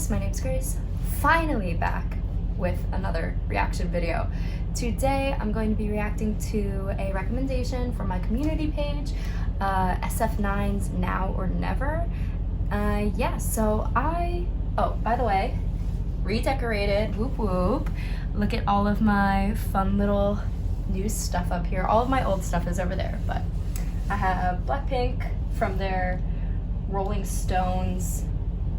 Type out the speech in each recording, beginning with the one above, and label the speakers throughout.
Speaker 1: guys, my name's Grace, finally back with another reaction video. Today I'm going to be reacting to a recommendation from my community page, SF9's Now or Never. Oh, by the way, redecorated, whoop whoop. Look at all of my fun little new stuff up here. All of my old stuff is over there, but I have Blackpink from their Rolling Stones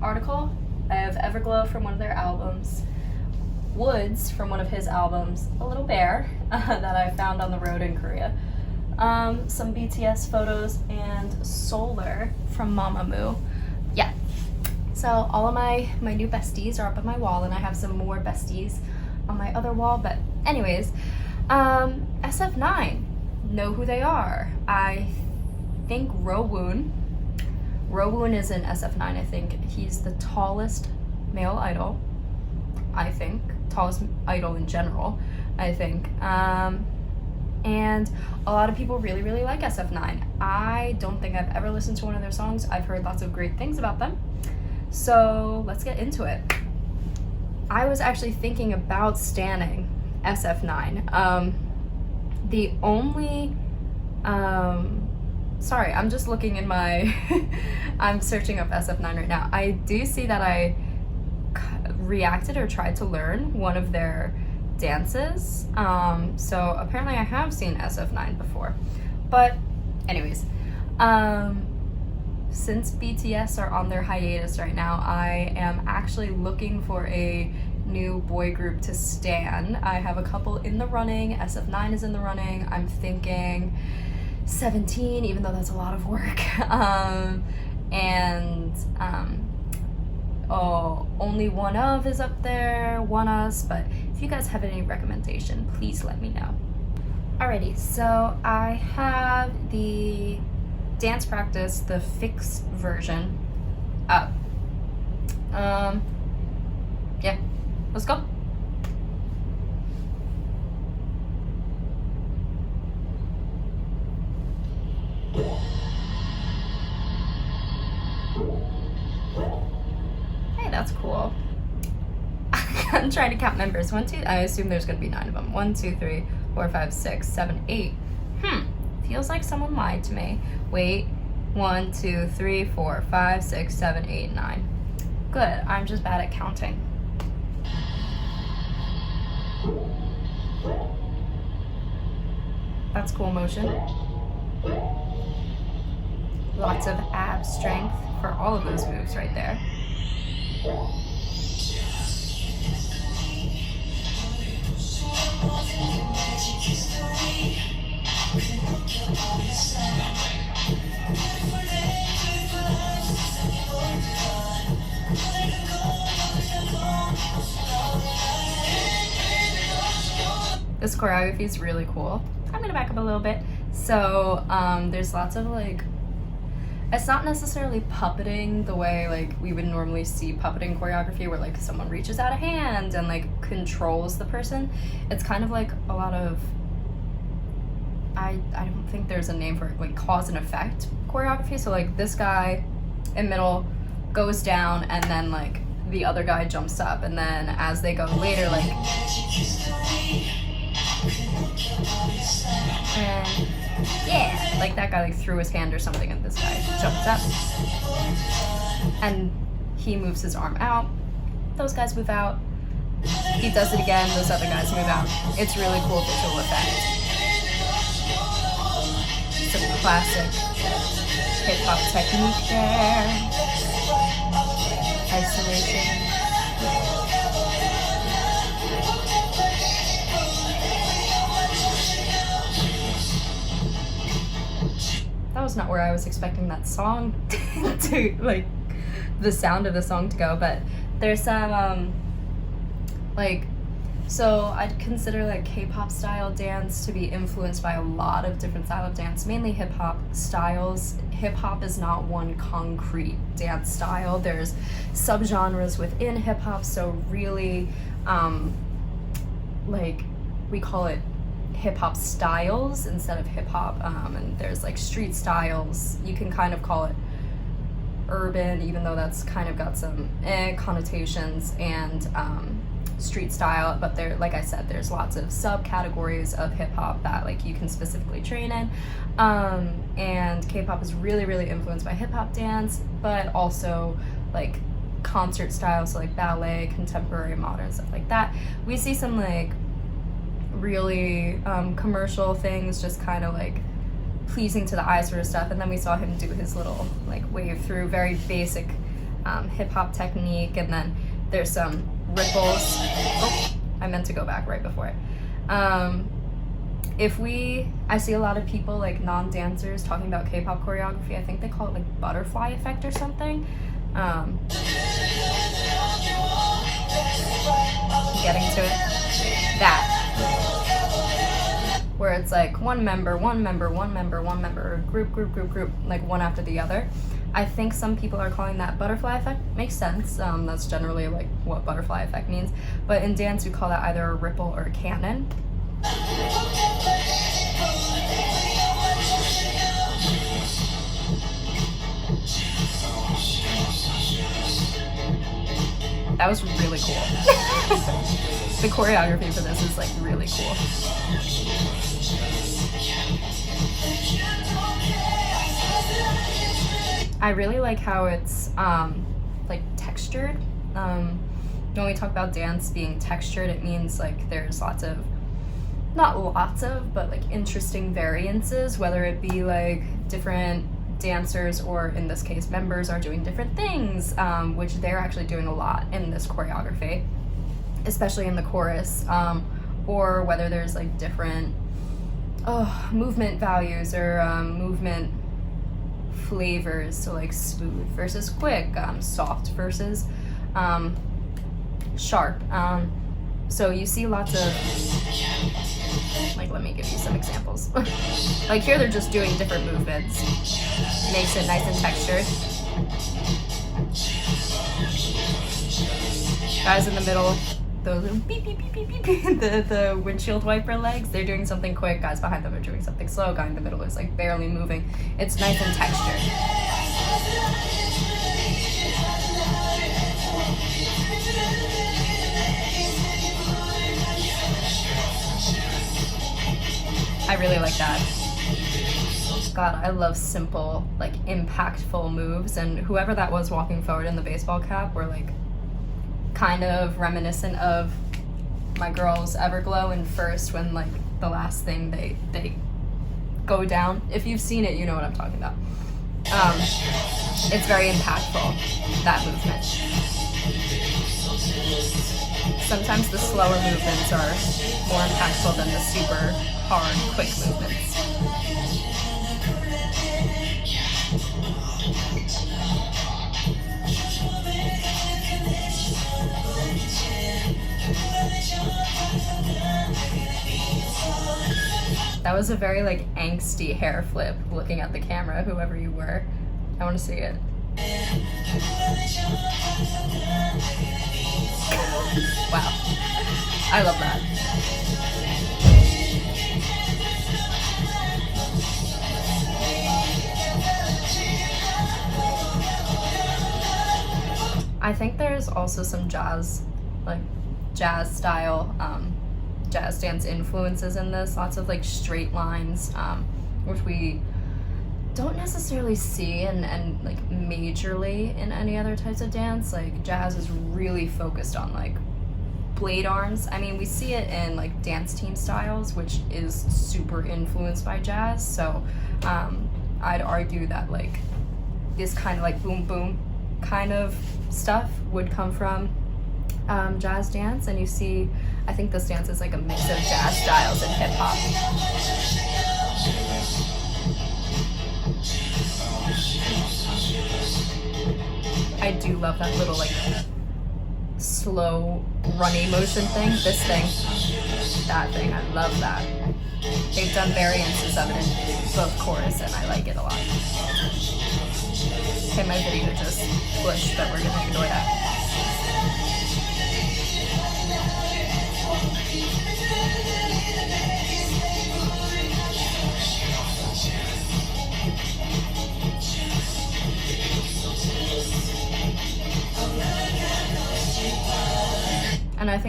Speaker 1: article. I have Everglow from one of their albums, Woods from one of his albums, A Little Bear that I found on the road in Korea, some BTS photos, and Solar from Mamamoo. Yeah, so all of my new besties are up on my wall, and I have some more besties on my other wall. But anyways, SF9, know who they are. I think Rowoon is in SF9. I think he's the tallest male idol. I think tallest idol in general, I think. And a lot of people really like SF9. I don't think I've ever listened to one of their songs. I've heard lots of great things about them. So let's get into it. I was actually thinking about standing SF9. The only, sorry, I'm just looking in my, I'm searching up SF9 right now. I do see that I reacted or tried to learn one of their dances. So apparently I have seen SF9 before. But anyways, since BTS are on their hiatus right now, I am actually looking for a new boy group to stan. I have a couple in the running. SF9 is in the running. I'm thinking 17, even though that's a lot of work. Only One Of is up there, One Us, but if you guys have any recommendation, please let me know. Alrighty, so I have the dance practice, the fixed version, up. Yeah, let's go. That's cool. I'm trying to count members. I assume there's gonna be 9 of them. 1, 2, 3, 4, 5, 6, 7, 8. Feels like someone lied to me. Wait. 1, 2, 3, 4, 5, 6, 7, 8, 9. Good. I'm just bad at counting. That's cool motion. Lots of ab strength for all of those moves right there. This choreography is really cool. I'm gonna back up a little bit. So there's lots of it's not necessarily puppeting the way we would normally see puppeting choreography, where someone reaches out a hand and controls the person. It's kind of like a lot of, I don't think there's a name for it, cause and effect choreography. So this guy in middle goes down, and then the other guy jumps up, and then as they go later, and yeah, that guy threw his hand or something, and this guy jumped up, and he moves his arm out, those guys move out, he does it again, those other guys move out. It's really cool visual effect. Some classic hip-hop technique there. Isolation. That was not where I was expecting that song to, the sound of the song to go, but there's some, so I'd consider K-pop style dance to be influenced by a lot of different style of dance, mainly hip-hop styles. Hip-hop is not one concrete dance style. There's subgenres within hip-hop, so really, we call it hip-hop styles instead of hip-hop, and there's street styles. You can kind of call it urban, even though that's kind of got some connotations, and street style. But there, like I said, there's lots of subcategories of hip-hop that like you can specifically train in, and K-pop is really, really influenced by hip-hop dance, but also like concert styles, so like ballet, contemporary, modern, stuff like that. We see some like really commercial things, just kind of like pleasing to the eye sort of stuff, and then we saw him do his little like wave through, very basic hip-hop technique, and then there's some ripples. Oh, I meant to go back right before it. I see a lot of people, like non-dancers, talking about K-pop choreography. I think they call it like butterfly effect or something. Getting to it. That. Where it's like one member, group, like one after the other. I think some people are calling that butterfly effect. Makes sense. That's generally like what butterfly effect means. But in dance, we call that either a ripple or a cannon. That was really cool. The choreography for this is like really cool. I really like how it's like textured. When we talk about dance being textured, it means like there's lots of, not lots of, but like interesting variances, whether it be like different dancers, or in this case members, are doing different things, which they're actually doing a lot in this choreography, especially in the chorus, or whether there's like different movement values or movement flavors, so like smooth versus quick, soft versus sharp. So you see lots of, like, let me give you some examples. Like here they're just doing different movements. Makes it nice and textured. Guys in the middle, those beep beep beep beep beep, the windshield wiper legs, they're doing something quick. Guys behind them are doing something slow. Guy in the middle is like barely moving. It's nice and textured. I really like that. God, I love simple, like impactful moves, and whoever that was walking forward in the baseball cap were like kind of reminiscent of my girls Everglow in First, when like the last thing they go down. If you've seen it, you know what I'm talking about. It's very impactful, that movement. Sometimes the slower movements are more impactful than the super hard, quick movements. That was a very like angsty hair flip, looking at the camera, whoever you were. I want to see it. Wow. I love that. I think there's also some jazz style, jazz dance influences in this. Lots of like straight lines, which we don't necessarily see and like majorly in any other types of dance. Like jazz is really focused on like blade arms. I mean, we see it in like dance team styles, which is super influenced by jazz. So I'd argue that like this kind of like boom boom kind of stuff would come from jazz dance. And you see, I think this dance is like a mix of jazz styles and hip hop. I do love that little like slow runny motion thing. This thing, that thing, I love that. They've done variances of it in both chorus and I like it a lot. Okay, my video just glitched, but we're gonna ignore that.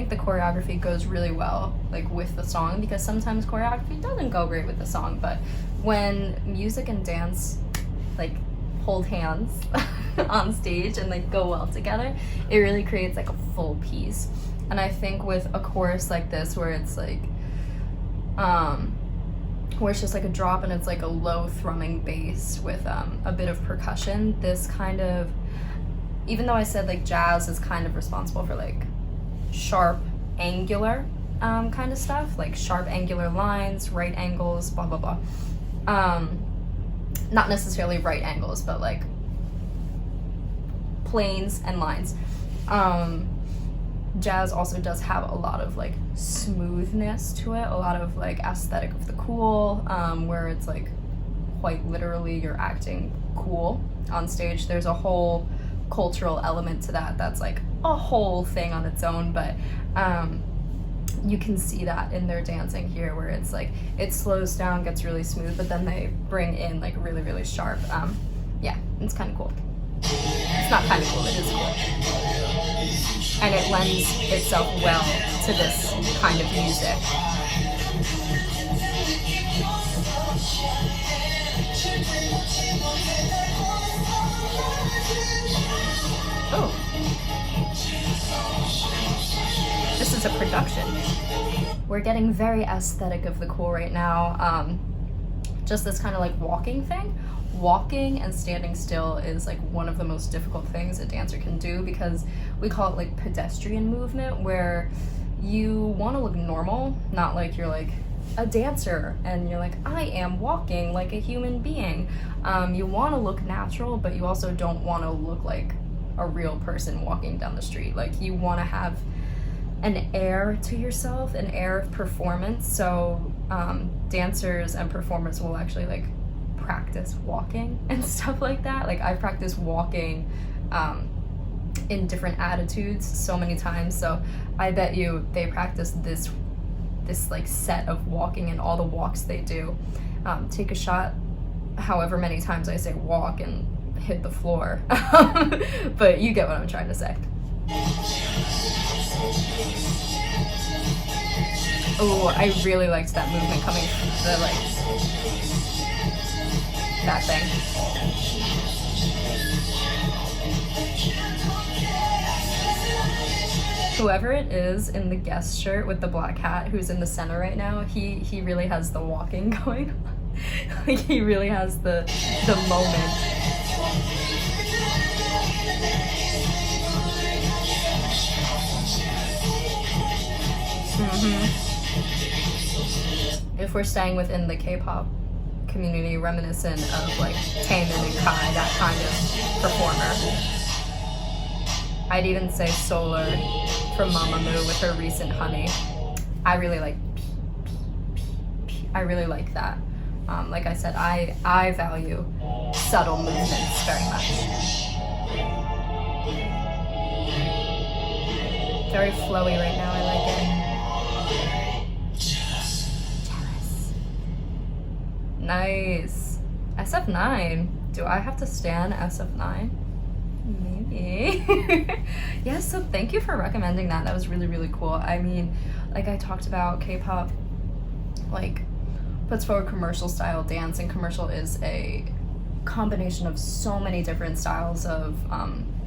Speaker 1: think the choreography goes really well like with the song, because sometimes choreography doesn't go great with the song, but when music and dance like hold hands on stage and like go well together, it really creates like a full piece. And I think with a chorus like this, where it's like where it's just like a drop and it's like a low thrumming bass with a bit of percussion, this kind of, even though I said like jazz is kind of responsible for like sharp angular kind of stuff, like sharp angular lines, right angles, blah blah blah, not necessarily right angles, but like planes and lines. Jazz also does have a lot of like smoothness to it, a lot of like aesthetic of the cool, where it's like quite literally you're acting cool on stage. There's a whole cultural element to that that's like a whole thing on its own, but you can see that in their dancing here, where it's like it slows down, gets really smooth, but then they bring in like really really sharp. Yeah, it's kind of cool. It's not kind of cool, it is cool, and it lends itself well to this kind of music. Oh, this is a production. We're getting very aesthetic of the cool right now. Just this kind of like walking thing. Walking and standing still is like one of the most difficult things a dancer can do, because we call it like pedestrian movement, where you want to look normal, not like you're like a dancer and you're like, I am walking like a human being. You want to look natural, but you also don't want to look like a real person walking down the street. Like you want to have an air to yourself, an air of performance. So dancers and performers will actually like practice walking and stuff like that. Like I've practiced walking in different attitudes so many times, so I bet you they practice this like set of walking and all the walks they do. Take a shot however many times I say walk and hit the floor. But you get what I'm trying to say. Oh, I really liked that movement coming from the like that thing. Whoever it is in the guest shirt with the black hat who's in the center right now, he really has the walking going on. Like he really has the moment. If we're staying within the K-pop community, reminiscent of like Taemin and Kai, that kind of performer. I'd even say Solar from Mamamoo with her recent Honey. I really like I really like that. Like I said, I value subtle movements very much. Very flowy right now, I like it. Nice. SF9. Do I have to stan SF9? Maybe. Yeah, so thank you for recommending that. That was really, really cool. I mean, like I talked about, K-pop like puts forward commercial style dance, and commercial is a combination of so many different styles of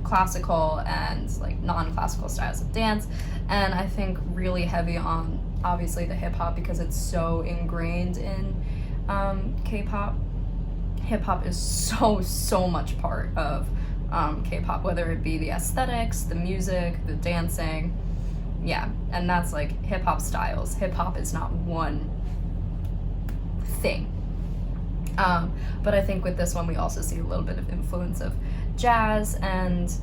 Speaker 1: classical and like non-classical styles of dance, and I think really heavy on obviously the hip-hop, because it's so ingrained in K-pop. Hip-hop is so much part of K-pop, whether it be the aesthetics, the music, the dancing. Yeah, and that's like hip-hop styles. Hip-hop is not one thing. But I think with this one we also see a little bit of influence of jazz, and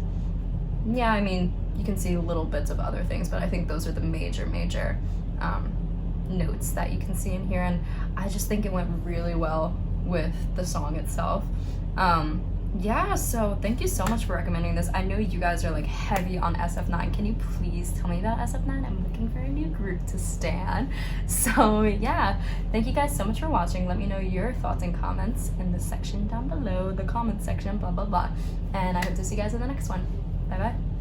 Speaker 1: yeah, I mean, you can see little bits of other things, but I think those are the major notes that you can see in here, and I just think it went really well with the song itself. Yeah, so thank you so much for recommending this. I know you guys are like heavy on SF9. Can you please tell me about SF9? I'm looking for a new group to stan. So yeah, thank you guys so much for watching. Let me know your thoughts and comments in the section down below, the comment section, blah blah blah. And I hope to see you guys in the next one. Bye bye.